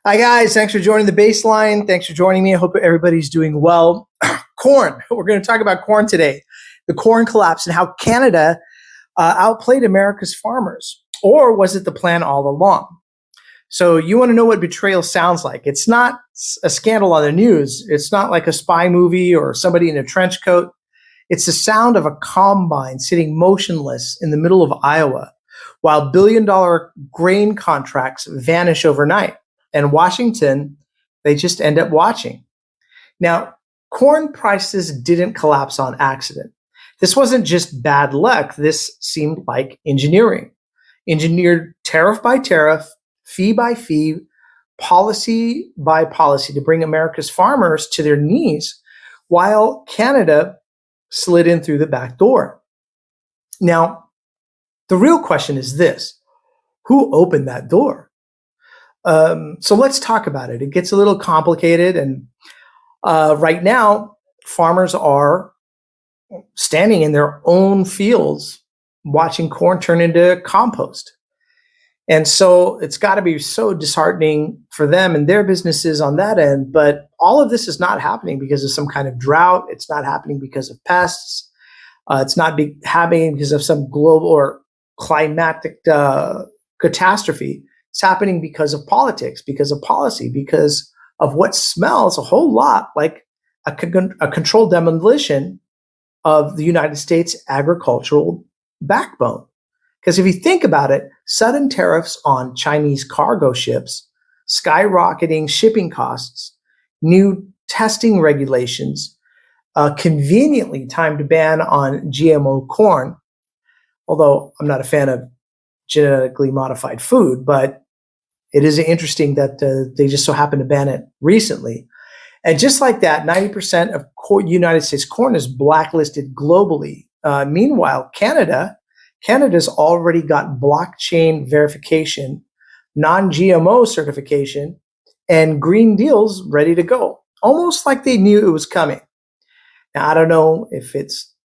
Hi, guys. Thanks for joining the baseline. Thanks for joining me. I hope everybody's doing well. Corn. We're going to talk about corn today. The corn collapse and how Canada outplayed America's farmers. Or was it the plan all along? So you want to know what betrayal sounds like. It's not a scandal on the news. It's not like a spy movie or somebody in a trench coat. It's the sound of a combine sitting motionless in the middle of Iowa while billion-dollar grain contracts vanish overnight. And Washington, they just end up watching. Now, corn prices didn't collapse on accident. This wasn't just bad luck. This seemed like engineering. Engineered tariff by tariff, fee by fee, policy by policy to bring America's farmers to their knees while Canada slid in through the back door. Now, the real question is this: who opened that door? So let's talk about it. It gets a little complicated, and right now, farmers are standing in their own fields watching corn turn into compost. And so it's got to be so disheartening for them and their businesses on that end. But all of this is not happening because of some kind of drought. It's not happening because of pests. It's not happening because of some global or climatic catastrophe. It's happening because of politics, because of policy, because of what smells a whole lot like a controlled demolition of the United States agricultural backbone. Because if you think about it, sudden tariffs on Chinese cargo ships, skyrocketing shipping costs, new testing regulations, conveniently timed ban on GMO corn, although I'm not a fan of genetically modified food, but it is interesting that they just so happen to ban it recently. And just like that, 90% of United States corn is blacklisted globally. Meanwhile, Canada's already got blockchain verification, non-GMO certification, and green deals ready to go, almost like they knew it was coming. Now, I don't know if it's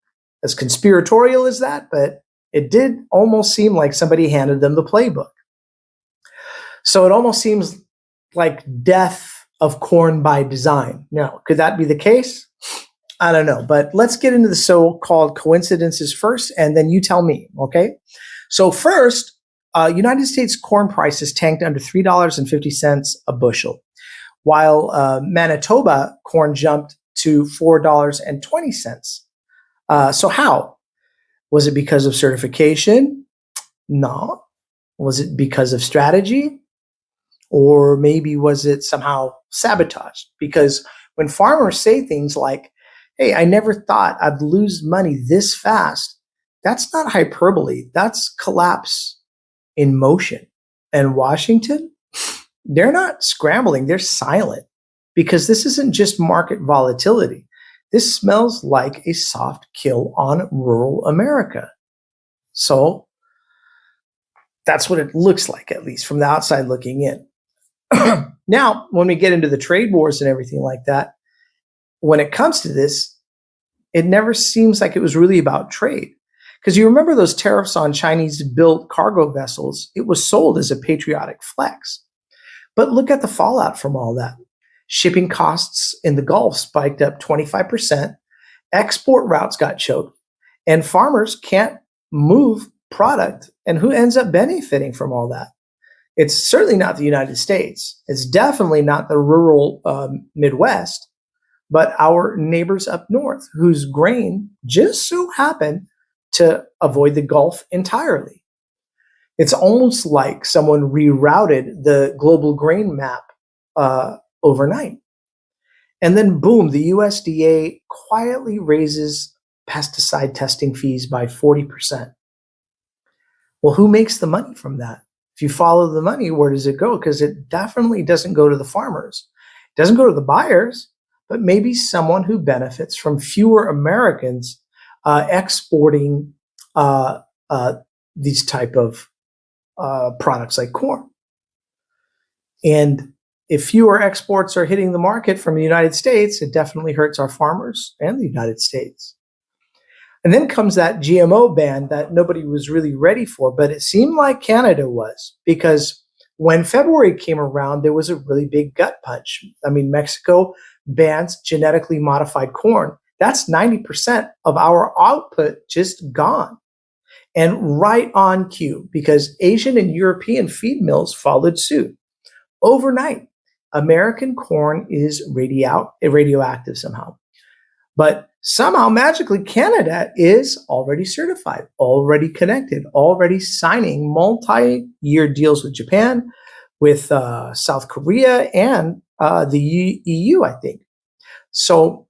as conspiratorial as that, but it did almost seem like somebody handed them the playbook. So it almost seems like death of corn by design. Now, could that be the case? I don't know, but let's get into the so-called coincidences first, and then you tell me, okay? So first, United States corn prices tanked under $3.50 a bushel, while Manitoba corn jumped to $4.20. So how? Was it because of certification? No. Was it because of strategy? Or maybe was it somehow sabotage? Because when farmers say things like, hey, I never thought I'd lose money this fast, that's not hyperbole. That's collapse in motion. And Washington, they're not scrambling. They're silent because this isn't just market volatility. This smells like a soft kill on rural America. So that's what it looks like, at least from the outside looking in. Now, when we get into the trade wars and everything like that, when it comes to this, it never seems like it was really about trade. Because you remember those tariffs on Chinese-built cargo vessels, it was sold as a patriotic flex. But look at the fallout from all that. Shipping costs in the Gulf spiked up 25%, export routes got choked, and farmers can't move product. And who ends up benefiting from all that? It's certainly not the United States. It's definitely not the rural Midwest, but our neighbors up north, whose grain just so happened to avoid the Gulf entirely. It's almost like someone rerouted the global grain map overnight. And then boom, the USDA quietly raises pesticide testing fees by 40%. Well, who makes the money from that? If you follow the money, where does it go? Because it definitely doesn't go to the farmers. It doesn't go to the buyers, but maybe someone who benefits from fewer Americans exporting these type of products like corn. And if fewer exports are hitting the market from the United States, it definitely hurts our farmers and the United States. And then comes that GMO ban that nobody was really ready for, but it seemed like Canada was, because when February came around, there was a really big gut punch. I mean, Mexico bans genetically modified corn. That's 90% of our output just gone. And right on cue, because Asian and European feed mills followed suit. Overnight, American corn is radioactive somehow. But somehow, magically, Canada is already certified, already connected, already signing multi-year deals with Japan, with South Korea, and the EU, I think. So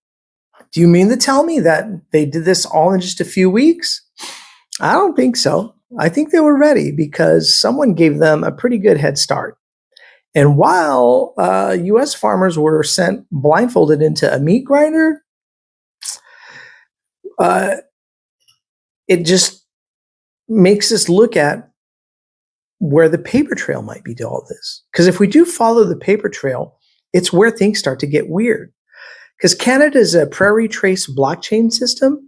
do you mean to tell me that they did this all in just a few weeks? I don't think so. I think they were ready because someone gave them a pretty good head start. And while U.S. farmers were sent blindfolded into a meat grinder, it just makes us look at where the paper trail might be to all this. Because if we do follow the paper trail, it's where things start to get weird. Because Canada is a prairie trace blockchain system.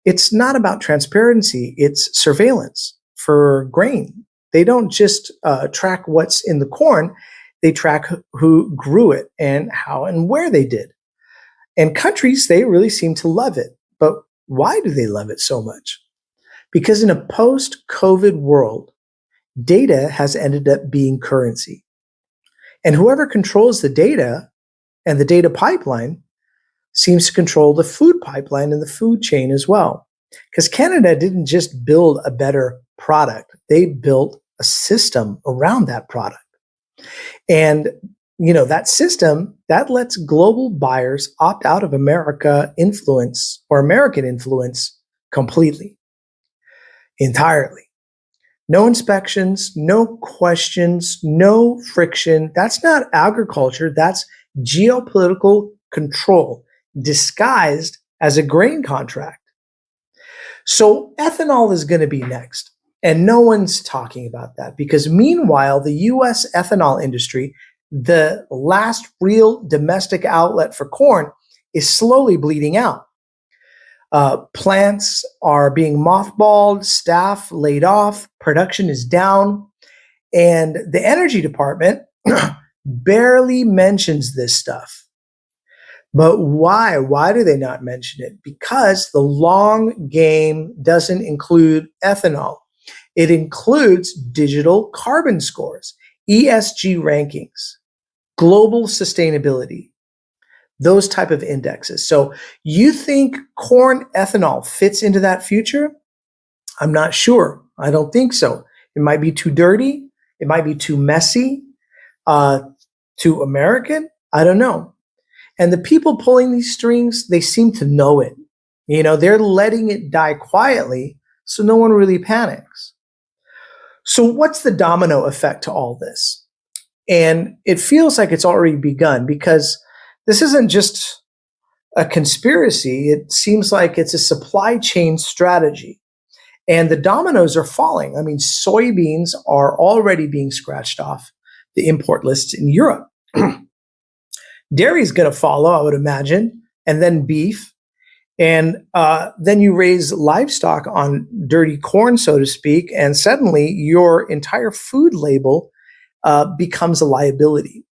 It's not about transparency, it's surveillance for grain. They don't just track what's in the corn, they track who grew it and how and where they did. And countries, they really seem to love it. But why do they love it so much? Because in a post-COVID world, data has ended up being currency. And whoever controls the data and the data pipeline seems to control the food pipeline and the food chain as well. Because Canada didn't just build a better product, they built a system around that product. And that system that lets global buyers opt out of American influence completely, entirely. No inspections, no questions, no friction. That's not agriculture, that's geopolitical control disguised as a grain contract. So ethanol is going to be next. And no one's talking about that because meanwhile, the US ethanol industry, the last real domestic outlet for corn, is slowly bleeding out. Plants are being mothballed, staff laid off, production is down, and the energy department barely mentions this stuff. But why? Why do they not mention it? Because the long game doesn't include ethanol. It includes digital carbon scores, ESG rankings, global sustainability, those type of indexes. So you think corn ethanol fits into that future? I'm not sure. I don't think so. It might be too dirty. It might be too messy, too American. I don't know. And the people pulling these strings, they seem to know it. They're letting it die quietly so no one really panics. So what's the domino effect to all this? And it feels like it's already begun because this isn't just a conspiracy. It seems like it's a supply chain strategy. And the dominoes are falling. I mean, soybeans are already being scratched off the import lists in Europe. Dairy is going to follow, I would imagine, and then beef. And then you raise livestock on dirty corn, so to speak, and suddenly your entire food label becomes a liability.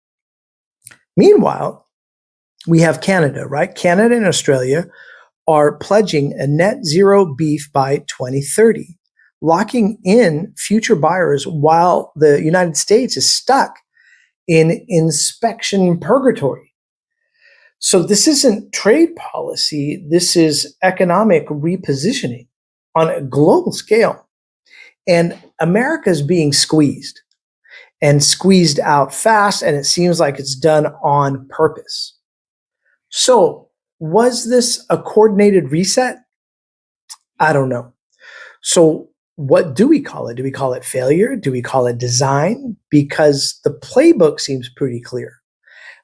Meanwhile, we have Canada, right? Canada and Australia are pledging a net zero beef by 2030, locking in future buyers while the United States is stuck in inspection purgatory. So this isn't trade policy, this is economic repositioning on a global scale. And America is being squeezed and squeezed out fast, and it seems like it's done on purpose. So was this a coordinated reset? I don't know. So what do we call it? Do we call it failure? Do we call it design? Because the playbook seems pretty clear.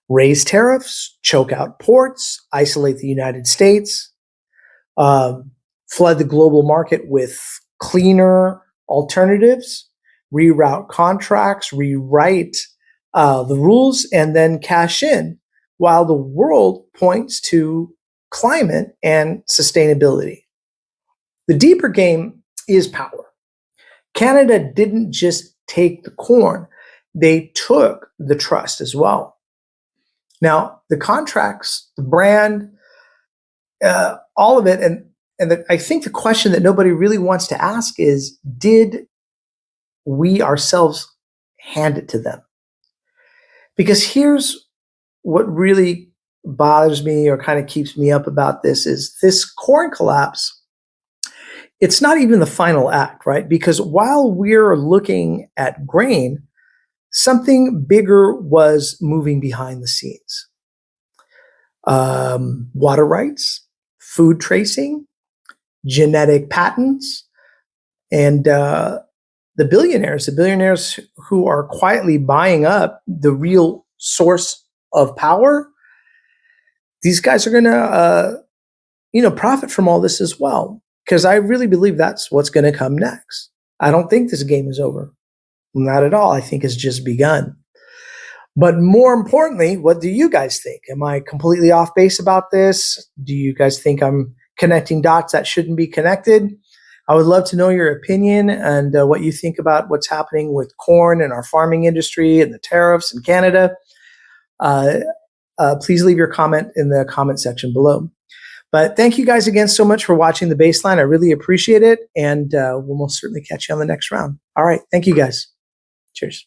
Raise tariffs, choke out ports, isolate the United States, flood the global market with cleaner alternatives, reroute contracts, rewrite the rules, and then cash in while the world points to climate and sustainability. The deeper game is power. Canada didn't just take the corn. they took the trust as well. Now, the contracts, the brand, all of it, I think the question that nobody really wants to ask is, did we ourselves hand it to them? Because here's what really bothers me or kind of keeps me up about this is this corn collapse. It's not even the final act, right? Because while we're looking at grain, something bigger was moving behind the scenes. Water rights, food tracing, genetic patents, and the billionaires who are quietly buying up the real source of power, these guys are going to, profit from all this as well. Because I really believe that's what's going to come next. I don't think this game is over. Not at all. I think it's just begun. But more importantly, what do you guys think? Am I completely off base about this? Do you guys think I'm connecting dots that shouldn't be connected? I would love to know your opinion and what you think about what's happening with corn and our farming industry and the tariffs in Canada. Please leave your comment in the comment section below. But thank you guys again so much for watching The Baseline. I really appreciate it. And we'll most certainly catch you on the next round. All right. Thank you guys. Cheers.